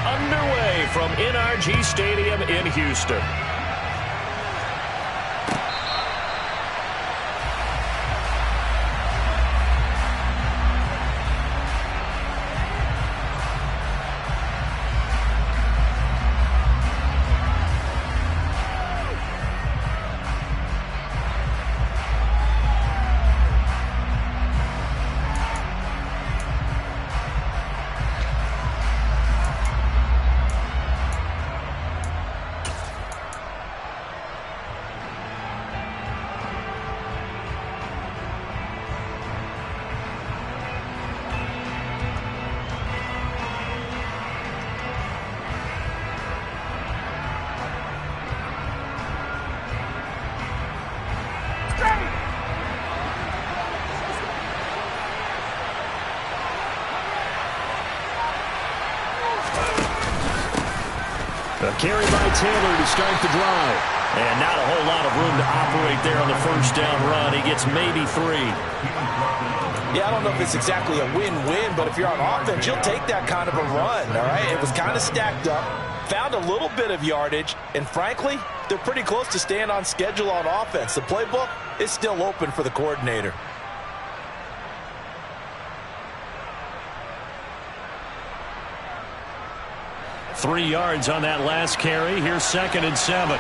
underway from NRG Stadium in Houston. A carry by Taylor to start the drive. And not a whole lot of room to operate there on the first down run. He gets maybe 3. Yeah, I don't know if it's exactly a win-win, but if you're on offense, you'll take that kind of a run, all right? It was kind of stacked up, found a little bit of yardage, and frankly, they're pretty close to staying on schedule on offense. The playbook is still open for the coordinator. Three yards on that last carry. Here's 2nd and 7.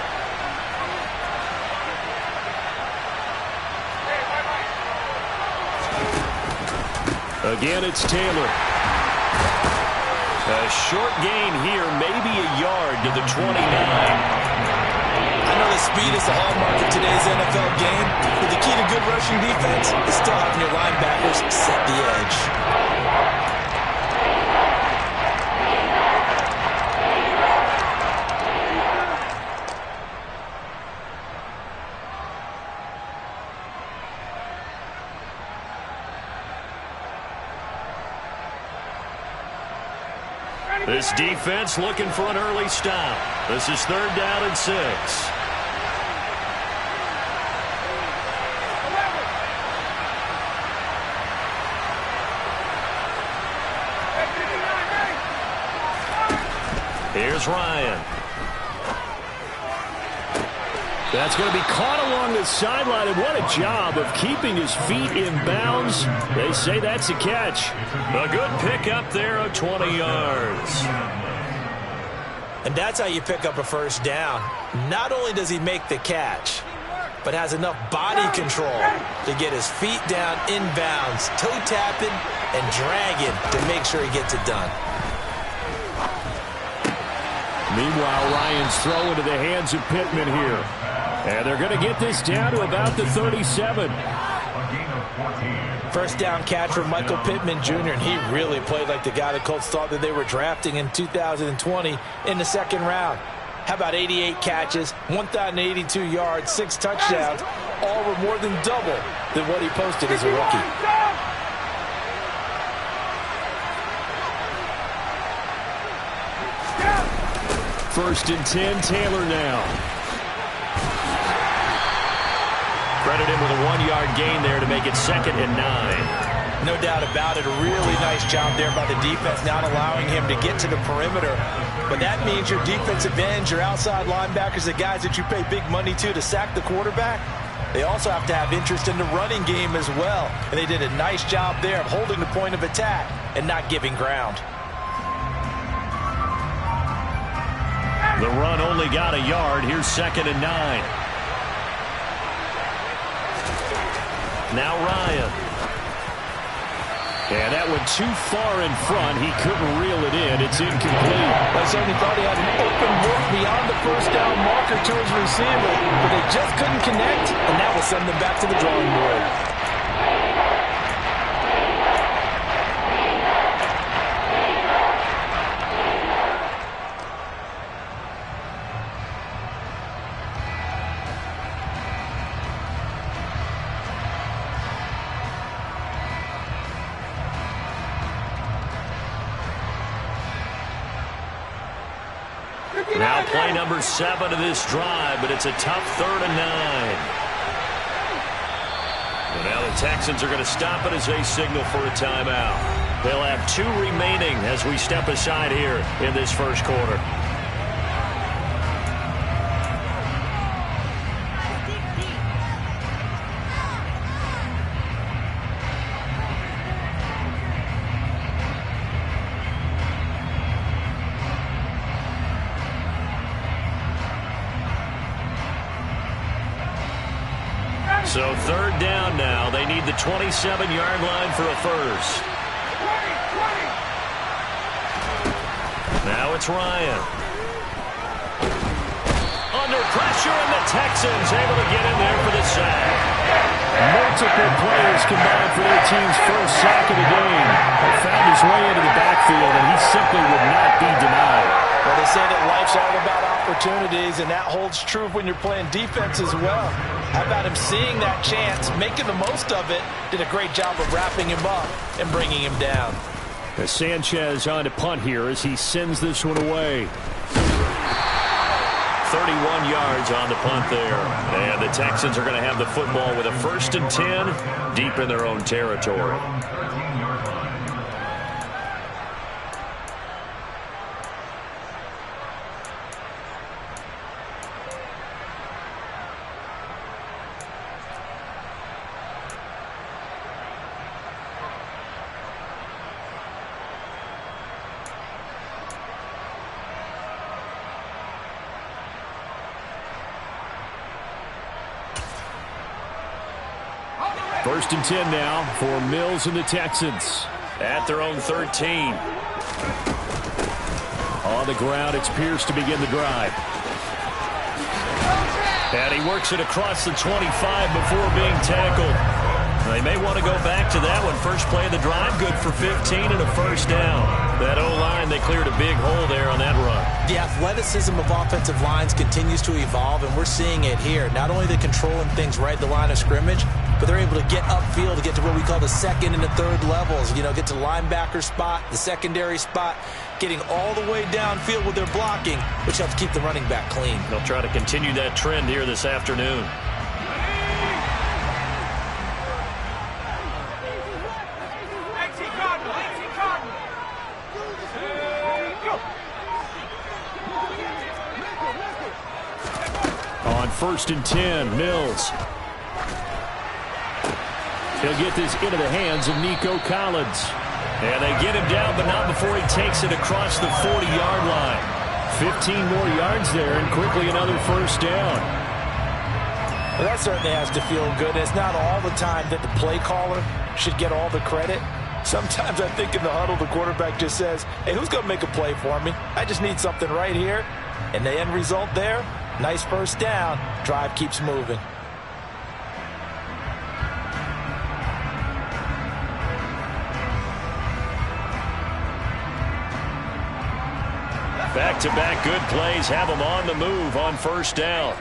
Again, it's Taylor. A short gain here, maybe a yard to the 29. I know the speed is the hallmark of today's NFL game, but the key to good rushing defense is still having your linebackers set the edge. This defense looking for an early stop. This is 3rd down and 6. Here's Ryan. That's going to be caught along the sideline, and what a job of keeping his feet in bounds. They say that's a catch. A good pickup there of 20 yards. And that's how you pick up a first down. Not only does he make the catch, but has enough body control to get his feet down in bounds, toe tapping and dragging to make sure he gets it done. Meanwhile, Ryan's throw into the hands of Pittman here. And they're going to get this down to about the 37. First down catch for Michael Pittman Jr., and he really played like the guy the Colts thought that they were drafting in 2020 in the 2nd round. How about 88 catches, 1,082 yards, 6 touchdowns, all were more than double than what he posted as a rookie. First and 10, Taylor now. Credit him with a 1-yard gain there to make it 2nd and 9. No doubt about it. A really nice job there by the defense, not allowing him to get to the perimeter. But that means your defensive ends, your outside linebackers, the guys that you pay big money to sack the quarterback, they also have to have interest in the running game as well. And they did a nice job there of holding the point of attack and not giving ground. The run only got a yard. Here's 2nd and 9. Now Ryan. And that went too far in front. He couldn't reel it in. It's incomplete. I certainly thought he had an open look beyond the first down marker to his receiver, but they just couldn't connect, and that will send them back to the drawing board. Now play number 7 of this drive, but it's a tough 3rd and 9. And now the Texans are going to stop it as they signal for a timeout. They'll have 2 remaining as we step aside here in this first quarter. So 3rd down now. They need the 27-yard line for a first. Now it's Ryan. Under pressure, and the Texans able to get in there for the sack. Multiple players combined for their team's first sack of the game. He found his way into the backfield, and he simply would not be denied. Well, they say that life's all about opportunities, and that holds true when you're playing defense as well. How about him seeing that chance, making the most of it, did a great job of wrapping him up and bringing him down. Sanchez on to punt here as he sends this one away. 31 yards on the punt there. And the Texans are going to have the football with a 1st and 10 deep in their own territory. First and 10 now for Mills and the Texans. At their own 13. On the ground, it's Pierce to begin the drive. And he works it across the 25 before being tackled. They may want to go back to that one. First play of the drive, good for 15 and a first down. That O-line, they cleared a big hole there on that run. The athleticism of offensive lines continues to evolve, and we're seeing it here. Not only are they controlling things right at the line of scrimmage, but they're able to get upfield to get to what we call the 2nd and the 3rd levels. You know, get to the linebacker spot, the secondary spot, getting all the way downfield with their blocking, which helps keep the running back clean. They'll try to continue that trend here this afternoon. On 1st and 10, Mills. He'll get this into the hands of Nico Collins. And they get him down, but not before he takes it across the 40-yard line. 15 more yards there, and quickly another first down. Well, that certainly has to feel good. It's not all the time that the play caller should get all the credit. Sometimes I think in the huddle, the quarterback just says, hey, who's going to make a play for me? I just need something right here. And the end result there, nice first down. Drive keeps moving. Back-to-back good plays have them on the move on first down.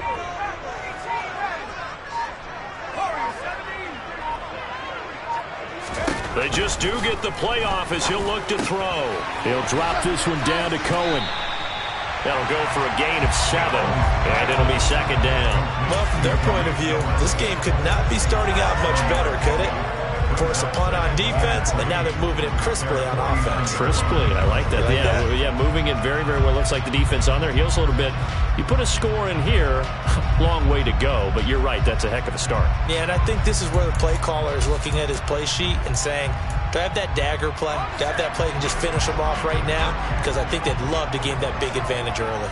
They just do get the playoff as he'll look to throw. He'll drop this one down to Cohen. That'll go for a gain of 7, and it'll be 2nd down. Well, from their point of view, this game could not be starting out much better, could it? Force a punt on defense, and now they're moving it crisply on offense. Crisply, I like that. Yeah, moving it very, very well. Looks like the defense on their heels a little bit. You put a score in here, long way to go, but you're right, that's a heck of a start. Yeah, and I think this is where the play caller is looking at his play sheet and saying, do I have that dagger play? Do I have that play and just finish them off right now? Because I think they'd love to gain that big advantage early.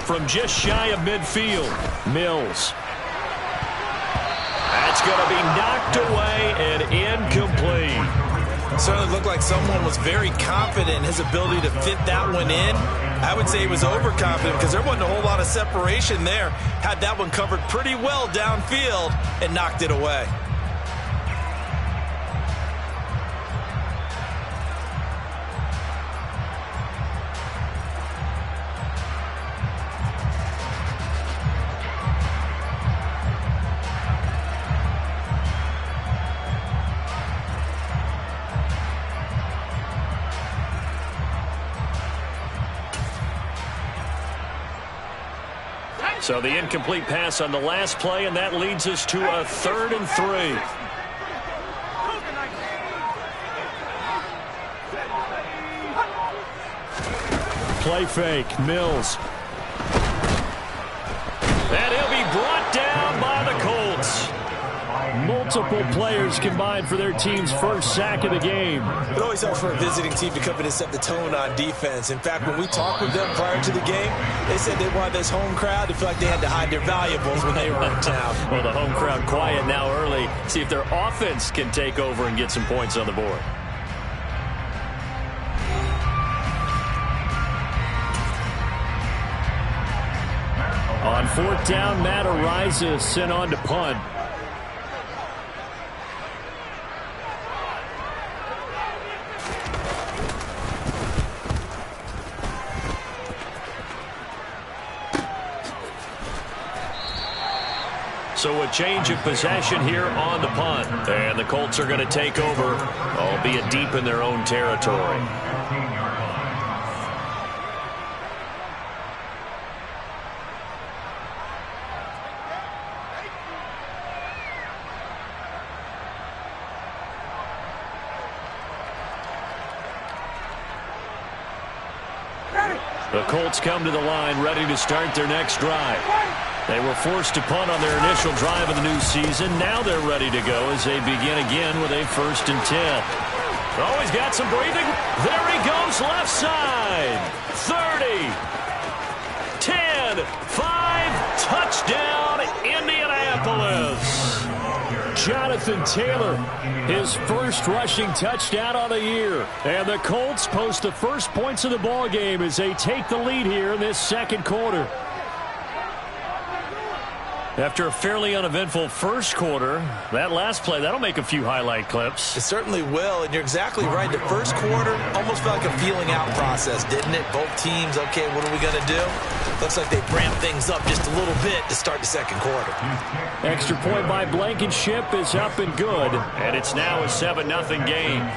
From just shy of midfield, Mills. That's going to be knocked away and incomplete. It certainly looked like someone was very confident in his ability to fit that one in. I would say he was overconfident because there wasn't a whole lot of separation there. Had that one covered pretty well downfield and knocked it away. So the incomplete pass on the last play, and that leads us to a 3rd and 3. Play fake, Mills. And he'll be brought down by the Colts. Multiple players combined for their team's first sack of the game. It always helps for a visiting team to come in and set the tone on defense. In fact, when we talked with them prior to the game, they said they wanted this home crowd to feel like they had to hide their valuables when they were in town. Well, the home crowd quiet now early. See if their offense can take over and get some points on the board. On 4th down, Matt Ariza sent on to punt. So a change of possession here on the punt. And the Colts are going to take over, albeit deep in their own territory. The Colts come to the line ready to start their next drive. They were forced to punt on their initial drive of the new season. Now they're ready to go as they begin again with a 1st and 10. Oh, he's got some breathing. There he goes, left side. 30, 10, 5, touchdown, Indianapolis. Jonathan Taylor, his first rushing touchdown on the year. And the Colts post the first points of the ball game as they take the lead here in this 2nd quarter. After a fairly uneventful first quarter, that last play, that'll make a few highlight clips. It certainly will, and you're exactly right. The first quarter almost felt like a feeling out process, didn't it? Both teams, okay, what are we going to do? Looks like they ramped things up just a little bit to start the 2nd quarter. Extra point by Blankenship is up and good. And it's now a 7-0 game.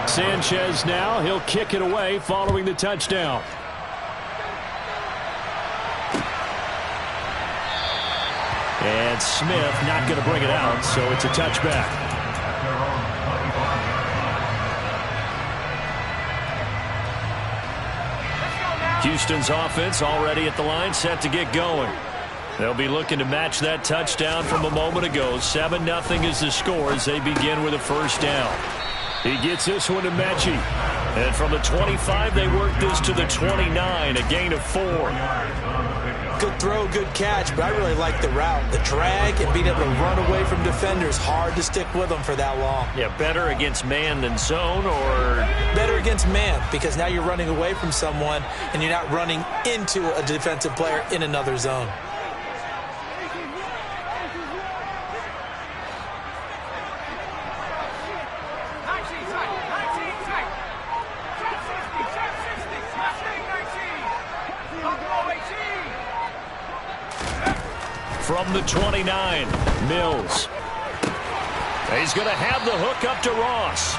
Sanchez now, he'll kick it away following the touchdown. And Smith not going to bring it out, so it's a touchback. Houston's offense already at the line, set to get going. They'll be looking to match that touchdown from a moment ago. 7-0 is the score as they begin with a 1st down. He gets this one to Mechie. And from the 25, they work this to the 29, a gain of 4. Good throw, good catch, but I really like the route. The drag and being able to run away from defenders, hard to stick with them for that long. Yeah, better against man than zone, or? Better against man, because now you're running away from someone and you're not running into a defensive player in another zone. From the 29, Mills. He's going to have the hook up to Ross.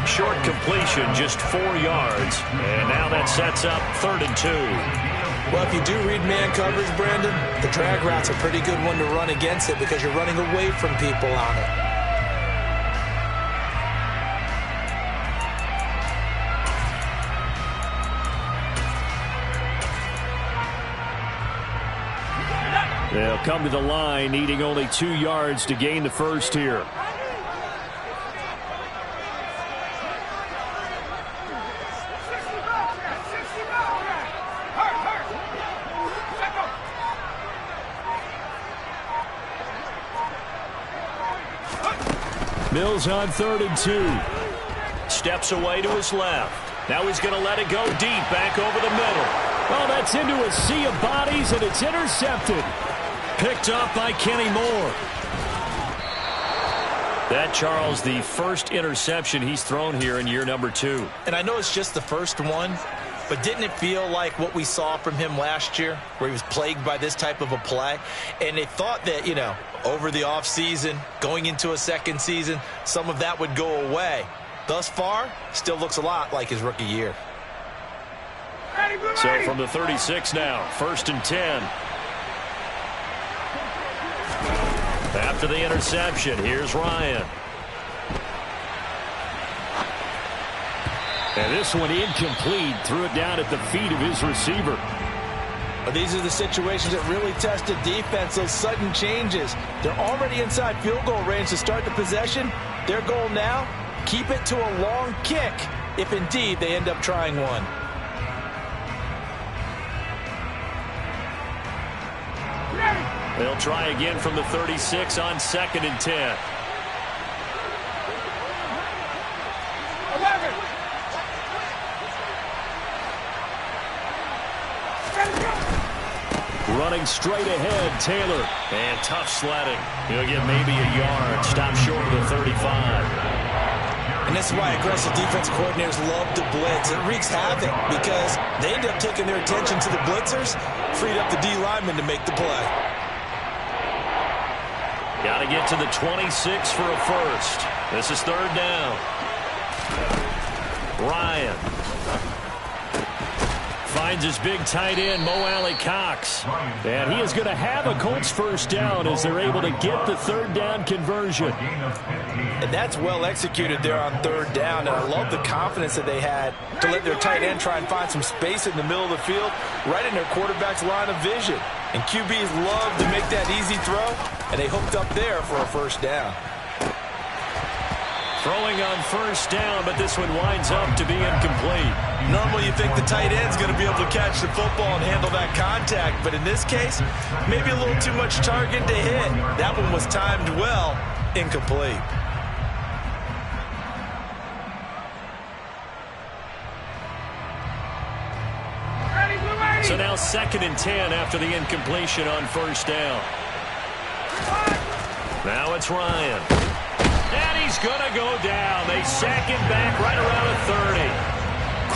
Short completion, just 4 yards. And now that sets up 3rd and 2. Well, if you do read man coverage, Brandon, the drag route's a pretty good one to run against it because you're running away from people on it. They'll come to the line, needing only 2 yards to gain the first here. Mills on 3rd and 2. Steps away to his left. Now he's going to let it go deep, back over the middle. Oh, that's into a sea of bodies, and it's intercepted. Picked up by Kenny Moore. That, Charles, the first interception he's thrown here in year number 2. And I know it's just the first one, but didn't it feel like what we saw from him last year, where he was plagued by this type of a play? And they thought that, you know, over the offseason, going into a second season, some of that would go away. Thus far, still looks a lot like his rookie year. So from the 36 now, 1st and 10. After the interception, here's Ryan. And this one incomplete. Threw it down at the feet of his receiver. These are the situations that really test a defense, those sudden changes. They're already inside field goal range to start the possession. Their goal now, keep it to a long kick, if indeed they end up trying one. They'll try again from the 36 on 2nd and 10. Running straight ahead, Taylor. And tough sledding. He'll get maybe a yard. Stop short of the 35. And this is why aggressive defense coordinators love to blitz. It wreaks havoc because they end up taking their attention to the blitzers, freed up the D lineman to make the play. Got to get to the 26 for a first. This is 3rd down. Ryan finds his big tight end, Mo Alley-Cox. And he is going to have a Colts first down as they're able to get the 3rd down conversion. And that's well executed there on 3rd down. And I love the confidence that they had to let their tight end try and find some space in the middle of the field, right in their quarterback's line of vision. And QBs love to make that easy throw, and they hooked up there for a first down. Throwing on 1st down, but this one winds up to be incomplete. Normally you think the tight end's going to be able to catch the football and handle that contact, but in this case, maybe a little too much target to hit. That one was timed well, incomplete. So now 2nd and 10 after the incompletion on 1st down. Now it's Ryan. And he's going to go down. They sack him back right around the 30.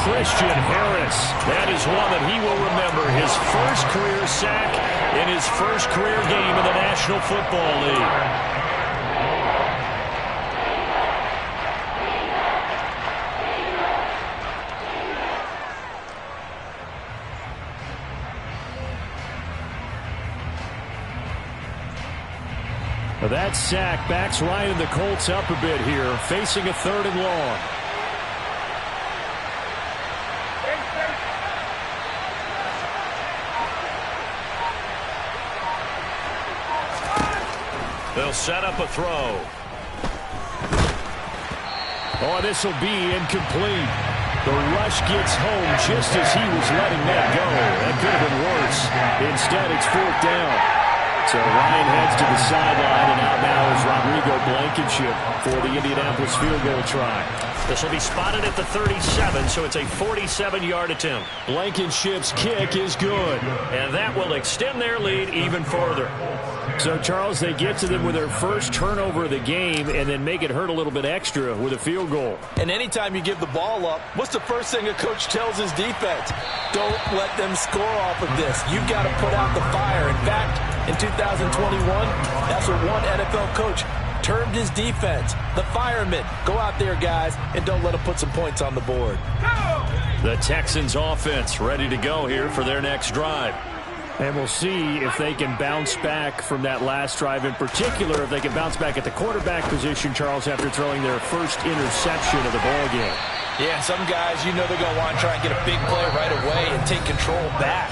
Christian Harris. That is one that he will remember. His first career sack in his first career game in the National Football League. That sack backs Ryan and the Colts up a bit here, facing a 3rd and long. They'll set up a throw. Oh, this will be incomplete. The rush gets home just as he was letting that go. That could have been worse. Instead, it's 4th down. So Ryan heads to the sideline, and out now is Rodrigo Blankenship for the Indianapolis field goal try. This will be spotted at the 37, so it's a 47-yard attempt. Blankenship's kick is good. And that will extend their lead even further. So, Charles, they get to them with their first turnover of the game and then make it hurt a little bit extra with a field goal. And anytime you give the ball up, what's the first thing a coach tells his defense? Don't let them score off of this. You've got to put out the fire. In fact, in 2021, that's what one NFL coach termed his defense. The firemen. Go out there, guys, and don't let them put some points on the board. The Texans offense ready to go here for their next drive. And we'll see if they can bounce back from that last drive, in particular, if they can bounce back at the quarterback position, Charles, after throwing their first interception of the ballgame. Yeah, some guys, you know they're going to want to try and get a big play right away and take control back.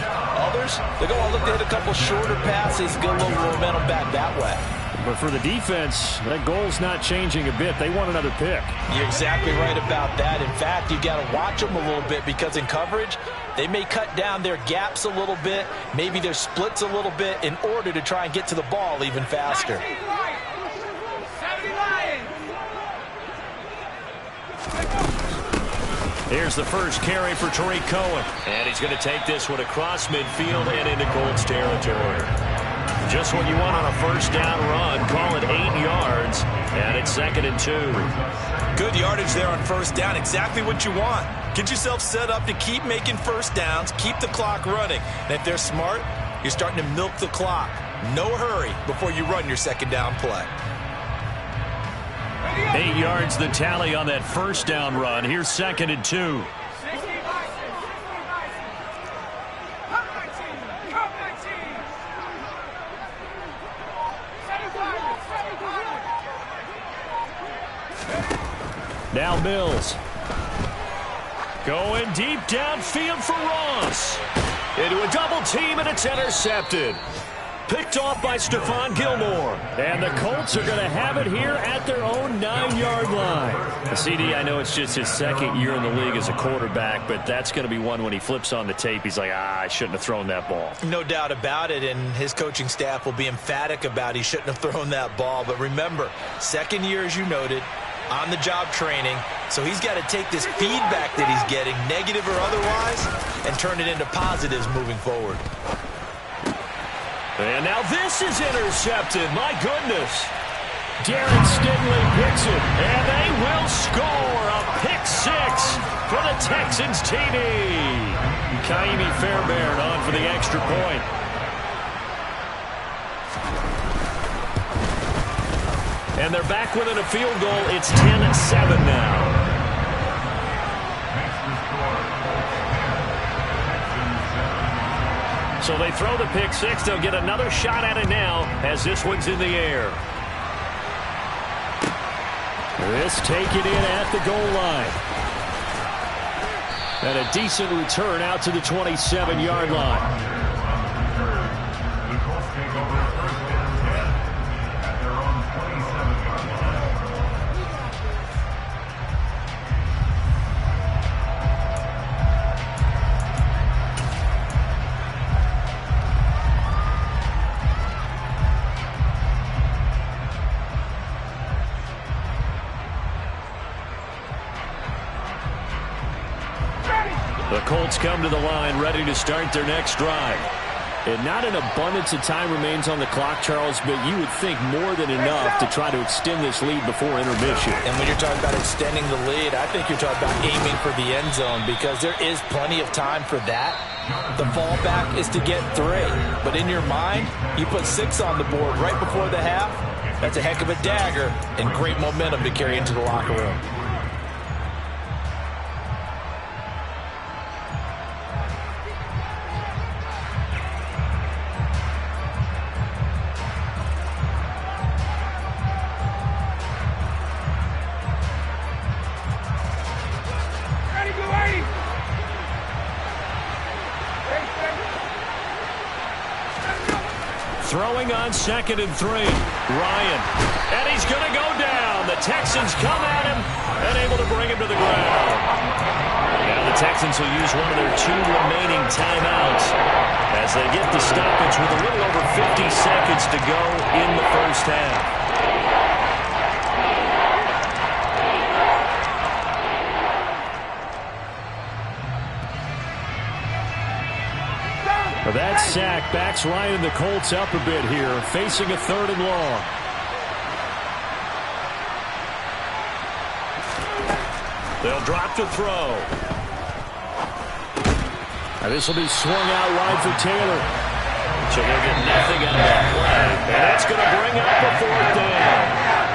Others, they're going to look to hit a couple shorter passes, get a little momentum back that way. But for the defense, that goal's not changing a bit. They want another pick. You're exactly right about that. In fact, you got to watch them a little bit because in coverage, they may cut down their gaps a little bit, maybe their splits a little bit in order to try and get to the ball even faster. Here's the first carry for Tariq Cohen. And he's going to take this one across midfield and into Colts territory. Just what you want on a first down run. Call it 8 yards, and it's 2nd and 2. Good yardage there on first down. Exactly what you want. Get yourself set up to keep making first downs, keep the clock running. And if they're smart, you're starting to milk the clock. No hurry before you run your second down play. 8 yards the tally on that first down run. Here's 2nd and 2. Now Mills. Going deep downfield for Ross. Into a double team, and it's intercepted. Picked off by Stephon Gilmore. And the Colts are going to have it here at their own 9-yard line. CD, I know it's just his 2nd year in the league as a quarterback, but that's going to be one when he flips on the tape. He's like, I shouldn't have thrown that ball. No doubt about it, and his coaching staff will be emphatic about he shouldn't have thrown that ball. But remember, 2nd year, as you noted, on-the-job training, so he's got to take this feedback that he's getting, negative or otherwise, and turn it into positives moving forward. And now this is intercepted. My goodness. Darren Stingley picks it, and they will score a pick 6 for the Texans TD. Kaimi Fairbairn on for the extra point. And they're back within a field goal. It's 10-7 now. So they throw the pick 6. They'll get another shot at it now as this one's in the air. This taken in at the goal line. And a decent return out to the 27-yard line. The Colts come to the line ready to start their next drive. And not an abundance of time remains on the clock, Charles, but you would think more than enough to try to extend this lead before intermission. And when you're talking about extending the lead, I think you're talking about aiming for the end zone because there is plenty of time for that. The fallback is to get 3. But in your mind, you put 6 on the board right before the half. That's a heck of a dagger and great momentum to carry into the locker room. Throwing on 2nd and 3. Ryan. And he's going to go down. The Texans come at him and able to bring him to the ground. Now the Texans will use one of their 2 remaining timeouts as they get the stoppage with a little over 50 seconds to go in the first half. That sack backs Ryan and the Colts up a bit here, facing a 3rd and long. They'll drop to throw. Now this will be swung out wide for Taylor. So they'll get nothing out of that play. And that's going to bring up a 4th down.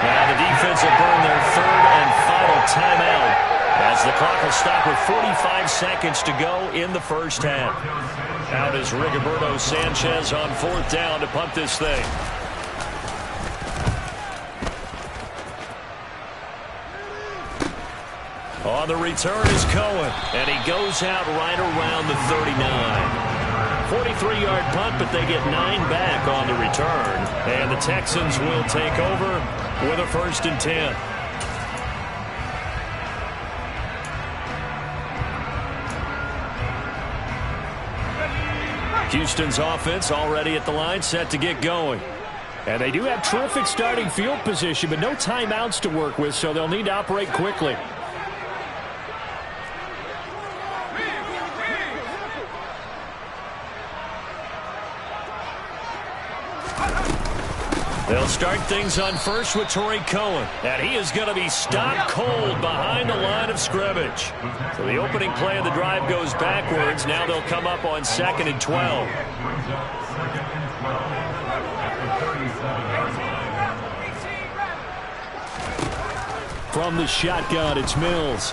Now the defense will burn their 3rd and final timeout as the clock will stop with 45 seconds to go in the first half. Out is Rigoberto Sanchez on 4th down to punt this thing. On the return is Cohen, and he goes out right around the 39. 43-yard punt, but they get 9 back on the return. And the Texans will take over with a 1st and 10. Houston's offense already at the line, set to get going. And they do have terrific starting field position, but no timeouts to work with, so they'll need to operate quickly. They'll start things on first with Torrey Cohen. And he is going to be stopped cold behind the line of scrimmage. So the opening play of the drive goes backwards. Now they'll come up on 2nd and 12. From the shotgun, it's Mills.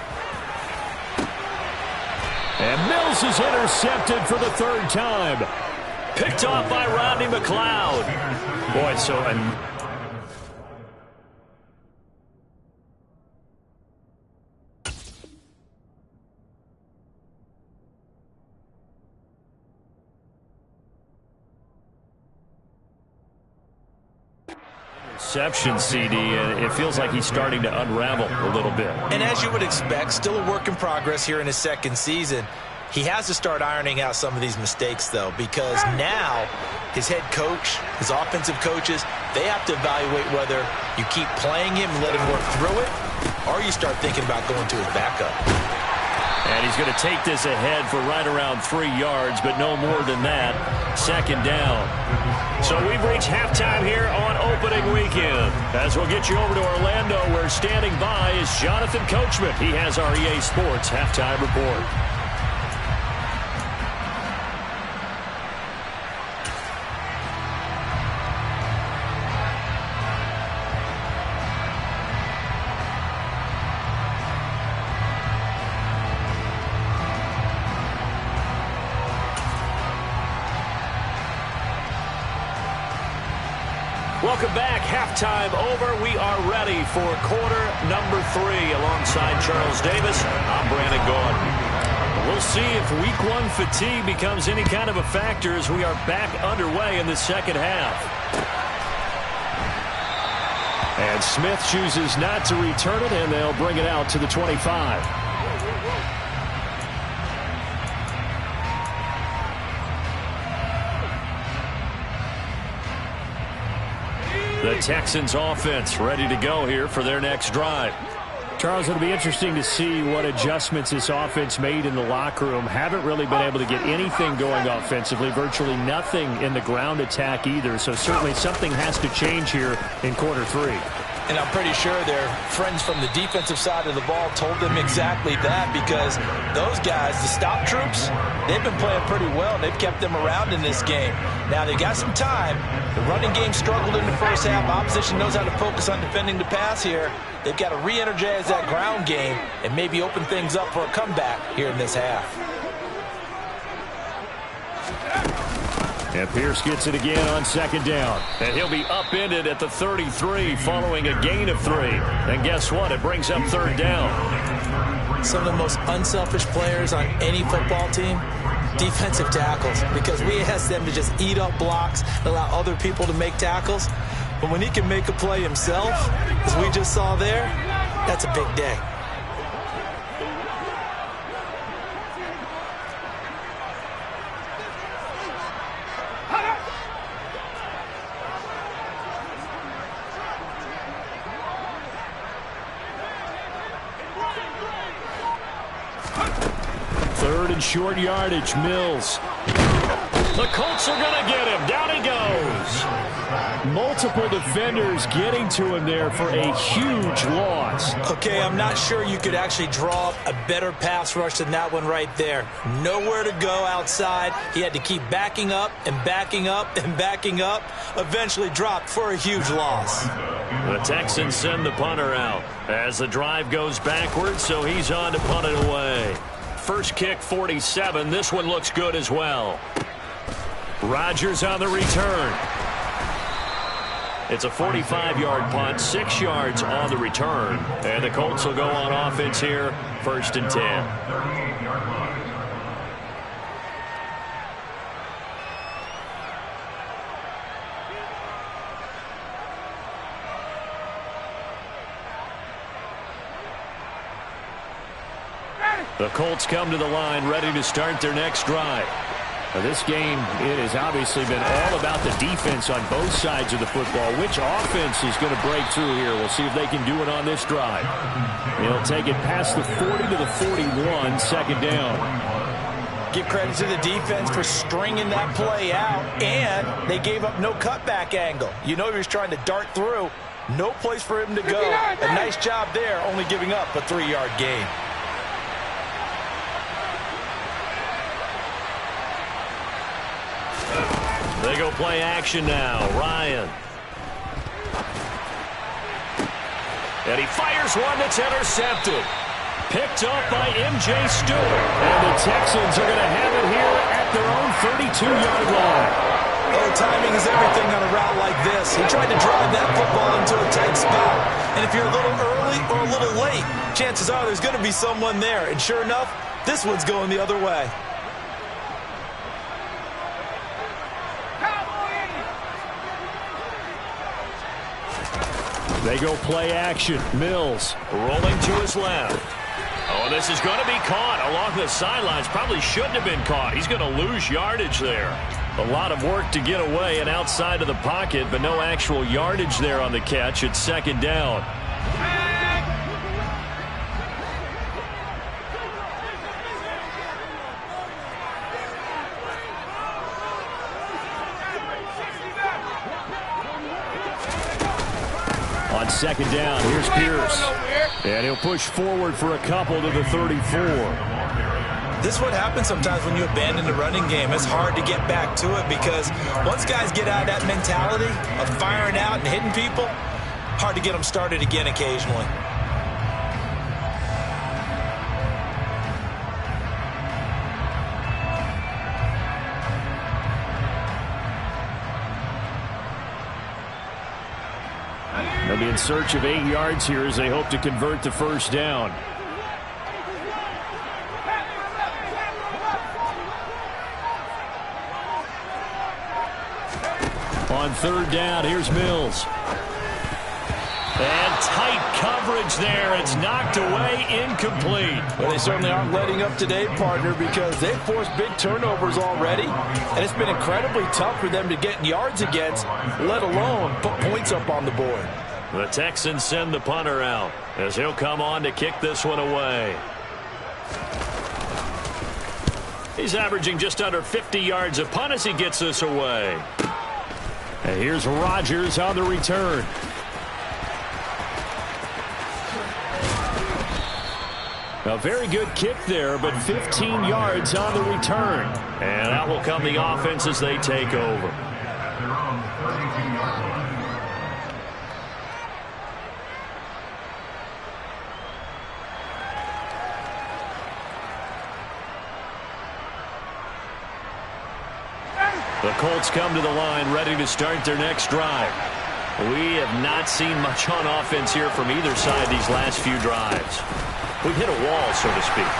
And Mills is intercepted for the 3rd time. Picked off by Rodney McLeod. Boy, so... Interception, CD, and it feels like he's starting to unravel a little bit. And as you would expect, still a work in progress here in his 2nd season. He has to start ironing out some of these mistakes, though, because now his head coach, his offensive coaches, they have to evaluate whether you keep playing him and let him work through it, or you start thinking about going to his backup. And he's going to take this ahead for right around 3 yards, but no more than that. 2nd down. So we've reached halftime here on opening weekend. As we'll get you over to Orlando, where standing by is Jonathan Coachman. He has our EA Sports halftime report. Welcome back. Halftime over. We are ready for quarter number 3 alongside Charles Davis. I'm Brandon Gordon. We'll see if week 1 fatigue becomes any kind of a factor as we are back underway in the 2nd half. And Smith chooses not to return it, and they'll bring it out to the 25. The Texans offense ready to go here for their next drive. Charles, it'll be interesting to see what adjustments this offense made in the locker room. Haven't really been able to get anything going offensively, virtually nothing in the ground attack either. So certainly something has to change here in quarter 3. And I'm pretty sure their friends from the defensive side of the ball told them exactly that, because those guys, the stop troops, they've been playing pretty well, and they've kept them around in this game. Now, they've got some time. The running game struggled in the first half. Opposition knows how to focus on defending the pass here. They've got to re-energize that ground game and maybe open things up for a comeback here in this half. And Pierce gets it again on 2nd down. And he'll be upended at the 33 following a gain of 3. And guess what? It brings up 3rd down. Some of the most unselfish players on any football team, defensive tackles, because we ask them to just eat up blocks and allow other people to make tackles. But when he can make a play himself, as we just saw there, that's a big day. Short yardage, Mills. The Colts are going to get him. Down he goes. Multiple defenders getting to him there for a huge loss. Okay, I'm not sure you could actually draw up a better pass rush than that one right there. Nowhere to go outside. He had to keep backing up and backing up and backing up. Eventually dropped for a huge loss. The Texans send the punter out as the drive goes backwards, so he's on to punt it away. First kick, 47. This one looks good as well. Rodgers on the return. It's a 45-yard punt, 6 yards on the return. And the Colts will go on offense here, 1st and 10. The Colts come to the line ready to start their next drive. Now this game, it has obviously been all about the defense on both sides of the football. Which offense is going to break through here? We'll see if they can do it on this drive. They'll take it past the 40 to the 41, 2nd down. Give credit to the defense for stringing that play out, and they gave up no cutback angle. You know he was trying to dart through. No place for him to go. A nice job there, only giving up a 3-yard gain. They go play action now. Ryan. And he fires one that's intercepted. Picked up by M.J. Stewart. And the Texans are going to have it here at their own 32-yard line. Oh, timing is everything on a route like this. He tried to drive that football into a tight spot. And if you're a little early or a little late, chances are there's going to be someone there. And sure enough, this one's going the other way. They go play action. Mills rolling to his left. Oh, this is going to be caught along the sidelines. Probably shouldn't have been caught. He's going to lose yardage there. A lot of work to get away and outside of the pocket, but no actual yardage there on the catch. It's second down. On second down, here's Pierce. And he'll push forward for a couple to the 34. This is what happens sometimes when you abandon the running game. It's hard to get back to it because once guys get out of that mentality of firing out and hitting people, hard to get them started again occasionally. They'll be in search of 8 yards here as they hope to convert the first down. On third down, here's Mills. And tight coverage there. It's knocked away, incomplete. Well, they certainly aren't letting up today, partner, because they've forced big turnovers already. And it's been incredibly tough for them to get yards against, let alone put points up on the board. The Texans send the punter out as he'll come on to kick this one away. He's averaging just under 50 yards a punt as he gets this away. And here's Rodgers on the return. A very good kick there, but 15 yards on the return. And out will come the offense as they take over. The Colts come to the line ready to start their next drive. We have not seen much on offense here from either side these last few drives. We've hit a wall, so to speak.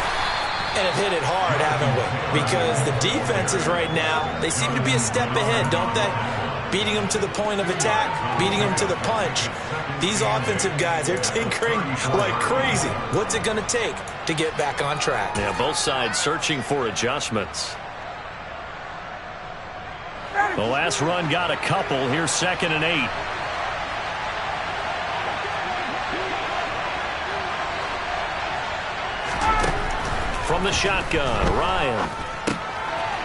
And have hit it hard, haven't we? Because the defenses right now, they seem to be a step ahead, don't they? Beating them to the point of attack, beating them to the punch. These offensive guys, they're tinkering like crazy. What's it going to take to get back on track? Yeah, both sides searching for adjustments. The last run got a couple. Here's 2nd and 8. From the shotgun, Ryan.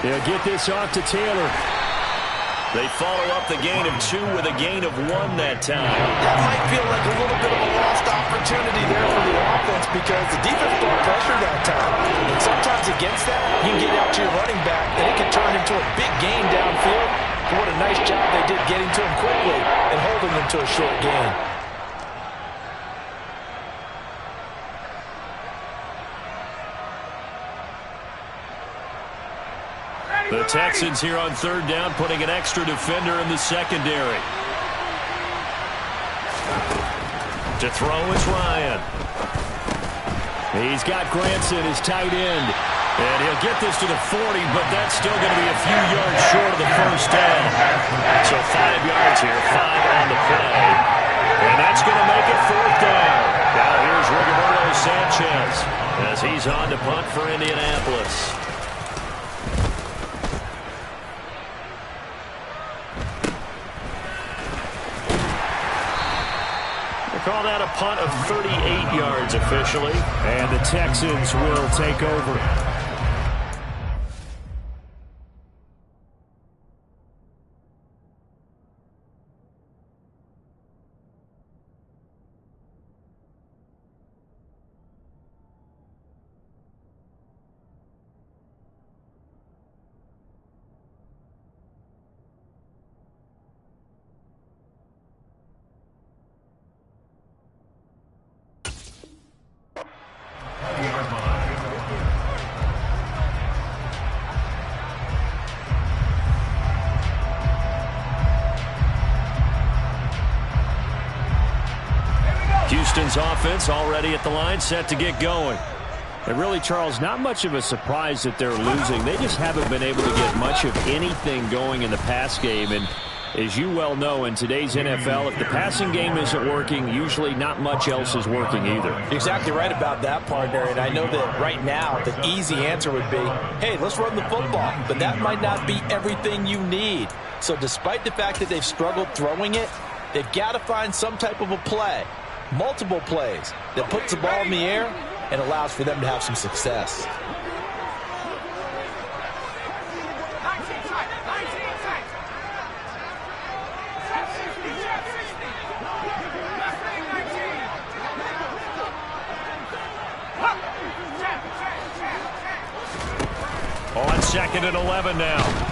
They'll get this off to Taylor. They follow up the gain of 2 with a gain of 1 that time. That might feel like a little bit of a lost opportunity there for the offense because the defense brought pressure that time. And sometimes against that, you can get out to your running back, and it can turn into a big gain downfield. But what a nice job they did getting to him quickly and holding him to a short gain. The Texans here on third down, putting an extra defender in the secondary. To throw is Ryan. He's got Granson, his tight end. And he'll get this to the 40, but that's still going to be a few yards short of the first down. So 5 yards here, 5 on the play. And that's going to make it 4th down. Now here's Rigoberto Sanchez as he's on to punt for Indianapolis. Call that a punt of 38 yards officially. And the Texans will take over. Texans offense already at the line, set to get going. And really, Charles, not much of a surprise that they're losing. They just haven't been able to get much of anything going in the pass game. And as you well know, in today's NFL, if the passing game isn't working, usually not much else is working either. You're exactly right about that, partner. And I know that right now the easy answer would be, hey, let's run the football. But that might not be everything you need. So despite the fact that they've struggled throwing it, they've got to find some type of a play, multiple plays, that puts the ball in the air and allows for them to have some success. On 2nd and 11 now.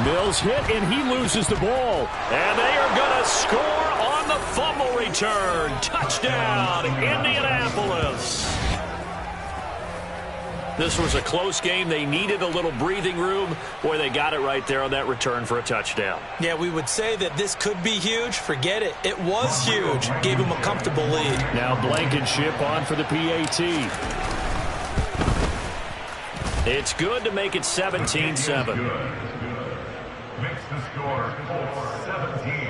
Mills hit, and he loses the ball. And they are going to score on the fumble return. Touchdown, Indianapolis. This was a close game. They needed a little breathing room. Boy, they got it right there on that return for a touchdown. Yeah, we would say that this could be huge. Forget it. It was huge. Gave him a comfortable lead. Now Blankenship on for the PAT. It's good to make it 17-7. Makes the score 17.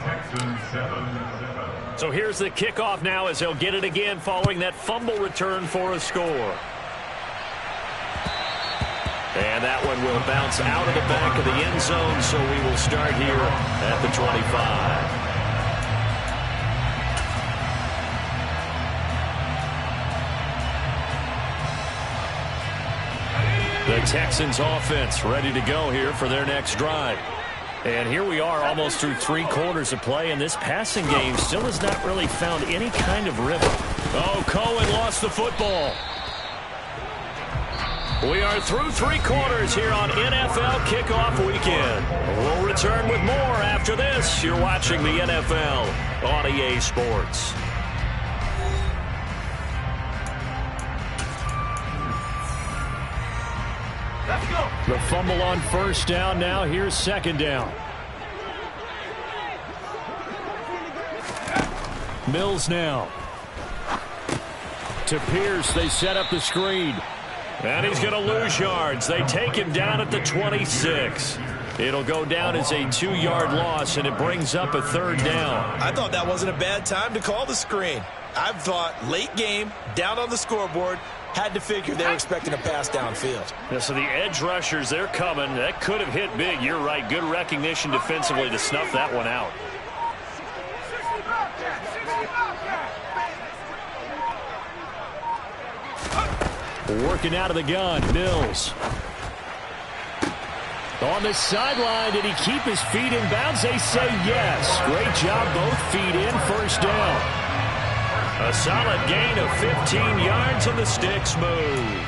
Texans 7. So here's the kickoff now as they'll get it again following that fumble return for a score. And that one will bounce out of the back of the end zone, so we will start here at the 25. The Texans offense ready to go here for their next drive. And here we are almost through 3 quarters of play, and this passing game still has not really found any kind of rhythm. Oh, Cohen lost the football. We are through 3 quarters here on NFL Kickoff Weekend. We'll return with more after this. You're watching the NFL on EA Sports. The fumble on first down now. Here's second down. Mills now. To Pierce. They set up the screen. And he's going to lose yards. They take him down at the 26. It'll go down as a 2-yard loss, and it brings up a 3rd down. I thought that wasn't a bad time to call the screen. I thought late game, down on the scoreboard, had to figure they were expecting a pass downfield. Yeah, so the edge rushers, they're coming. That could have hit big. You're right. Good recognition defensively to snuff that one out. Working out of the gun, Mills. On the sideline, did he keep his feet in bounds? They say yes. Great job, both feet in, first down. A solid gain of 15 yards, and the sticks move.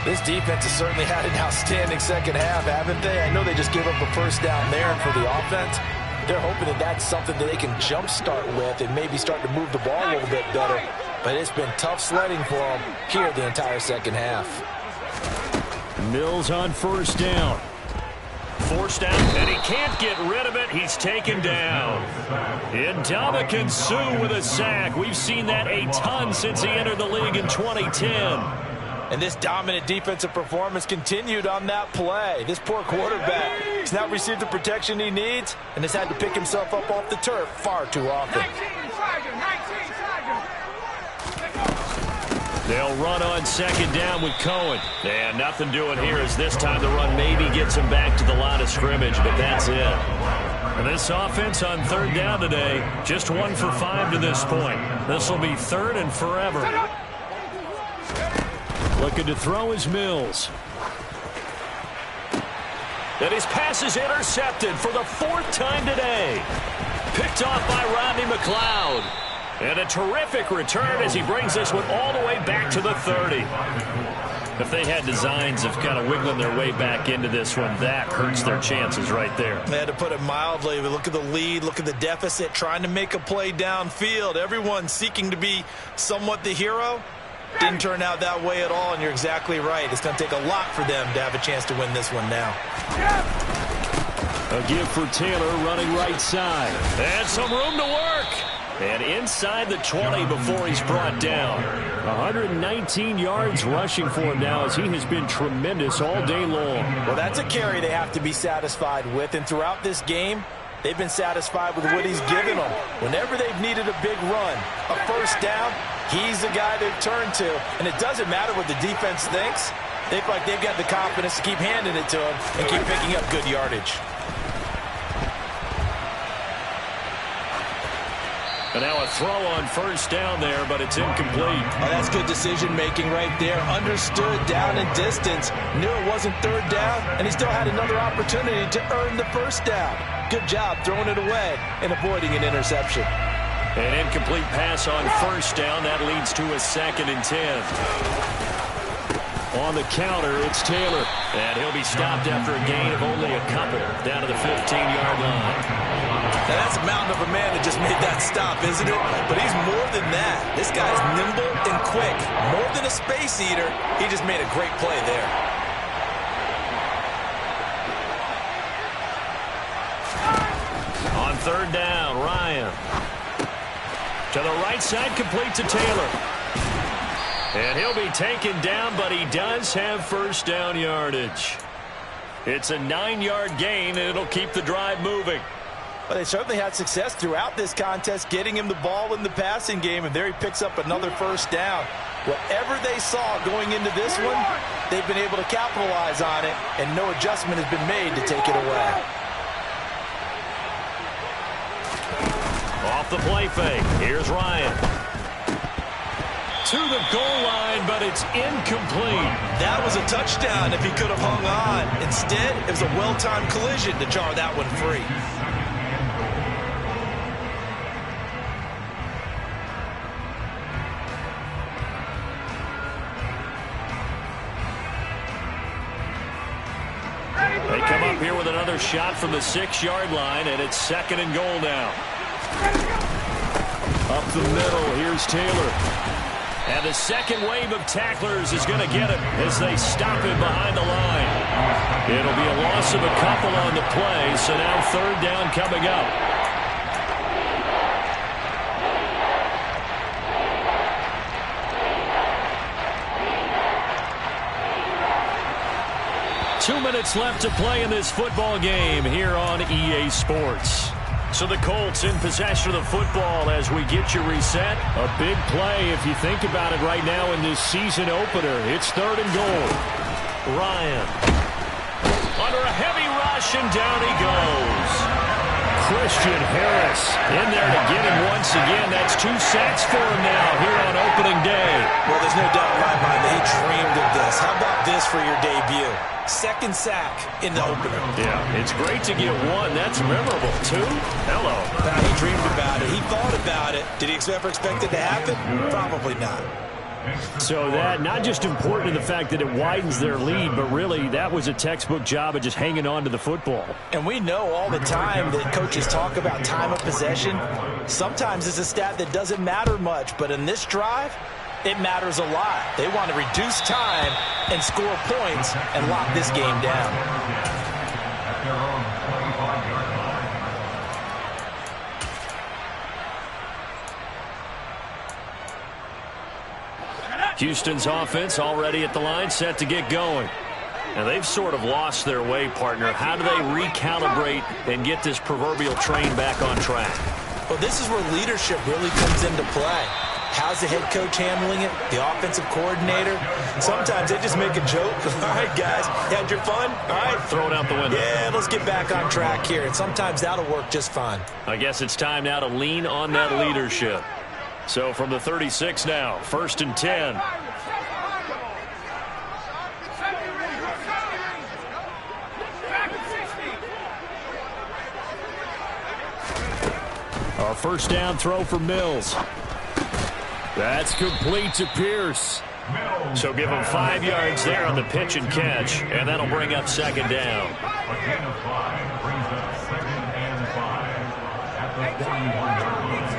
This defense has certainly had an outstanding second half, haven't they? I know they just gave up a first down there, and for the offense, they're hoping that that's something that they can jumpstart with and maybe start to move the ball a little bit better. But it's been tough sledding for them here the entire second half. Mills on first down. Forced out, and he can't get rid of it. He's taken down. Ndamukong Suh with a sack. We've seen that a ton since he entered the league in 2010. And this dominant defensive performance continued on that play. This poor quarterback has not received the protection he needs and has had to pick himself up off the turf far too often. They'll run on second down with Cohen. And nothing doing here as this time the run maybe gets him back to the line of scrimmage, but that's it. And this offense on third down today, just 1 for 5 to this point. This will be 3rd and forever. Looking to throw is Mills. And his pass is intercepted for the 4th time today. Picked off by Rodney McLeod. And a terrific return as he brings this one all the way back to the 30. If they had designs of kind of wiggling their way back into this one, that hurts their chances right there. They had to put it mildly. But look at the lead, look at the deficit, trying to make a play downfield. Everyone seeking to be somewhat the hero. Didn't turn out that way at all, and you're exactly right. It's going to take a lot for them to have a chance to win this one now. A give for Taylor running right side. And some room to work. And inside the 20 before he's brought down. 119 yards rushing for him now as he has been tremendous all day long. Well, that's a carry they have to be satisfied with. And throughout this game, they've been satisfied with what he's given them. Whenever they've needed a big run, a first down, he's the guy they've turned to. And it doesn't matter what the defense thinks. They feel like they've got the confidence to keep handing it to him and keep picking up good yardage. And now a throw on first down there, but it's incomplete. Oh, that's good decision-making right there. Understood down and distance. Knew it wasn't third down, and he still had another opportunity to earn the first down. Good job throwing it away and avoiding an interception. An incomplete pass on first down. That leads to a 2nd and 10. On the counter, it's Taylor. And he'll be stopped after a gain of only a couple down to the 15-yard line. Now, that's a mountain of a man that just made that stop, isn't it? But he's more than that. This guy's nimble and quick. More than a space eater, he just made a great play there. On third down, Ryan. To the right side, complete to Taylor. And he'll be taken down, but he does have first down yardage. It's a 9-yard gain, and it'll keep the drive moving. Well, they certainly had success throughout this contest, getting him the ball in the passing game, and there he picks up another first down. Whatever they saw going into this one, they've been able to capitalize on it, and no adjustment has been made to take it away. Off the play fake, here's Ryan. To the goal line, but it's incomplete. That was a touchdown if he could have hung on. Instead, it was a well-timed collision to jar that one free. They come up here with another shot from the 6-yard line, and it's 2nd and goal now. Up the middle, here's Taylor. And the second wave of tacklers is going to get him as they stop him behind the line. It'll be a loss of a couple on the play, so now third down coming up. Two minutes left to play in this football game here on EA Sports. So the Colts in possession of the football as we get you reset. A big play if you think about it right now in this season opener. It's 3rd and goal. Ryan. Under a heavy rush, and down he goes. Christian Harris in there to get him once again. That's 2 sacks for him now here on opening day. Well, there's no doubt in my mind that he dreamed of this. How about this for your debut? 2nd sack in the opener. Yeah, it's great to get 1. That's memorable. 2? Hello. He dreamed about it. He thought about it. Did he ever expect it to happen? Probably not. So that, not just important in the fact that it widens their lead, but really that was a textbook job of just hanging on to the football. And we know all the time that coaches talk about time of possession. Sometimes it's a stat that doesn't matter much, but in this drive, it matters a lot. They want to reduce time and score points and lock this game down. Houston's offense already at the line, set to get going. And they've sort of lost their way, partner. How do they recalibrate and get this proverbial train back on track? Well, this is where leadership really comes into play. How's the head coach handling it? The offensive coordinator? Sometimes they just make a joke. All right, guys, you had your fun? All right. Throw it out the window. Yeah, let's get back on track here. And sometimes that'll work just fine. I guess it's time now to lean on that leadership. So from the 36 now, 1st and 10. Our first down throw for Mills. That's complete to Pierce. So give him 5 yards there on the pitch and catch, and that'll bring up 2nd down. A gain of 5 brings up 2nd and 5 at the 41-yard line.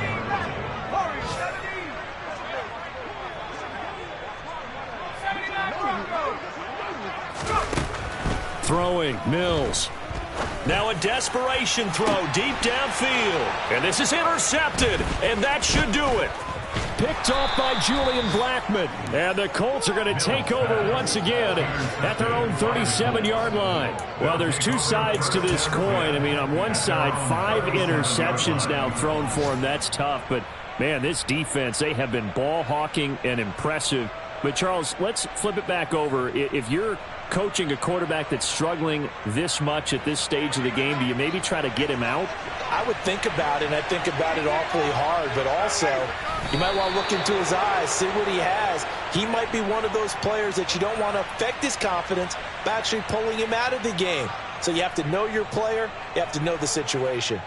Throwing, Mills. Now a desperation throw deep downfield. And this is intercepted, and that should do it. Picked off by Julian Blackmon. And the Colts are going to take over once again at their own 37-yard line. Well, there's two sides to this coin. I mean, on one side, 5 interceptions now thrown for him. That's tough. But, man, this defense, they have been ball hawking and impressive. But, Charles, let's flip it back over. If you're coaching a quarterback that's struggling this much at this stage of the game, do you maybe try to get him out? I would think about it, and I think about it awfully hard, but also you might want to look into his eyes, see what he has. He might be one of those players that you don't want to affect his confidence by actually pulling him out of the game. So you have to know your player, you have to know the situation.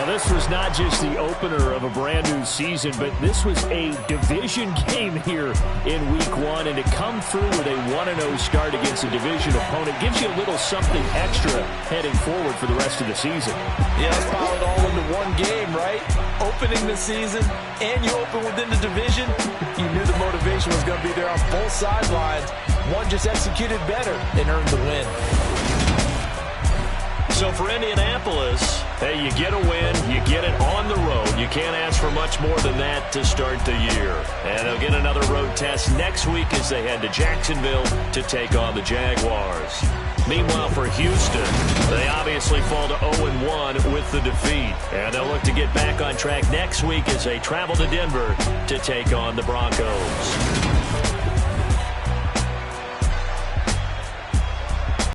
This was not just the opener of a brand new season, but this was a division game here in Week 1, and to come through with a 1-0 start against a division opponent gives you a little something extra heading forward for the rest of the season. Yeah, let's pile it all into one game, right? Opening the season, and you open within the division. You knew the motivation was going to be there on both sidelines. One just executed better and earned the win. So for Indianapolis, hey, you get a win, you get it on the road. You can't ask for much more than that to start the year. And they'll get another road test next week as they head to Jacksonville to take on the Jaguars. Meanwhile, for Houston, they obviously fall to 0-1 with the defeat. And they'll look to get back on track next week as they travel to Denver to take on the Broncos.